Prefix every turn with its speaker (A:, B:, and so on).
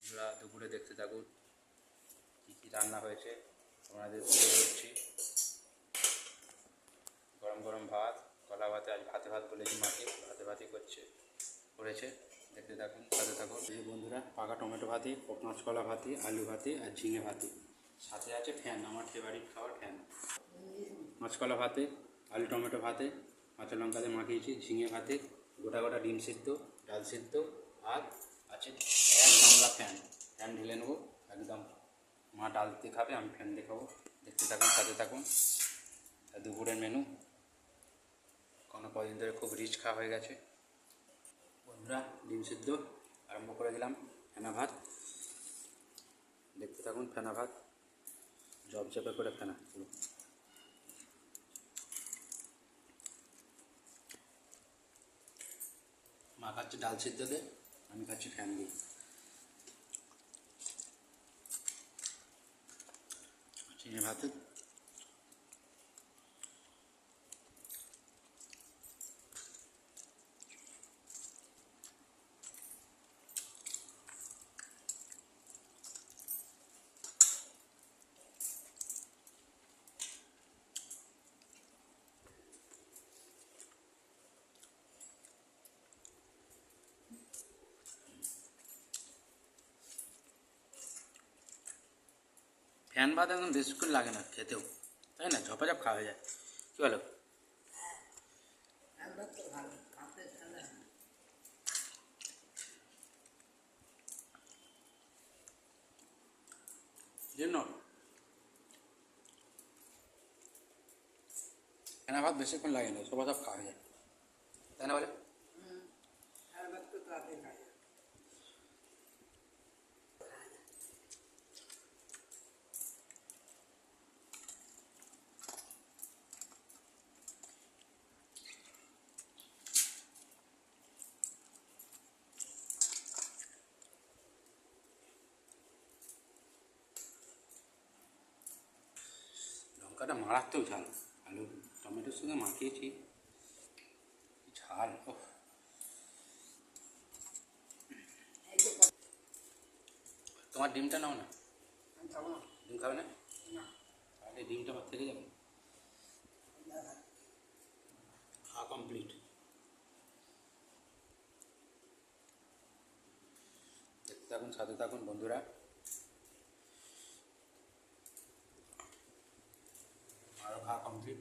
A: আমরা দুপুরে দেখতে থাকুন কী কী রান্না হয়েছে আপনাদের তুলে ধরছি। গরম গরম ভাত, কলা ভাতে, আজ ভাতে ভাত বলেছি মাকে, ভাতে ভাতই করেছে। দেখতে থাকুন, সাথে থাকুন। এই বন্ধুরা, পাকা টমেটো ভাতে, কাঁচকলা ভাতে, আলু ভাতে আর ঝিঙে ভাতে, সাথে আছে ফ্যান, আমার ফেভারিট খাবার ফ্যান। কাঁচকলা ভাতে, আলু টমেটো ভাতে, কাঁচা লঙ্কা দিয়ে মাখিয়েছি, ঝিঙে ভাতে, গোটা গোটা ডিম সিদ্ধ, ডাল সিদ্ধ, আর আছে এক গামলা ফ্যান ঢেলে নেবো একদম। মা ডাল দিয়ে খাবে, আমি ফ্যান দিয়ে খাবো। দেখতে থাকুন, সাথে থাকুন। দুপুরের মেনু কদিন ধরে খুব রিচ খাওয়া হয়ে গেছে বন্ধুরা। ডিম সিদ্ধ আরম্ভ করে দিলাম, ফেনা ভাত। দেখতে থাকুন, ফেনা ভাত জবজবে করে ফেনা। মা খাচ্ছে ডাল সিদ্ধ দিয়ে, আমি খাচ্ছি ফ্যান দিয়ে। চিনি ভাতে ফ্যান ভাত একদম বেশিক্ষণ লাগে না খেতেও, তাই না? ঝপাঝপ খাওয়া হয়ে যায়। কী বলো? জন্য ফেনা ভাত বেশিক্ষণ লাগে না, ঝপাঝপ খাওয়া হয়ে যায়, তাই না বলে? লঙ্কাটা মারাত্মক ঝাল, আলু টমেটোর সঙ্গে মাখিয়েছি, ঝাল। তোমার ডিমটা নাও না। ডিম খাবে না? তাহলে ডিমটা আমার থেকে যাবে, খাওয়া কমপ্লিট। দেখতে থাকুন, সাথে থাকুন বন্ধুরা। আরও খাওয়া কমপ্লিট।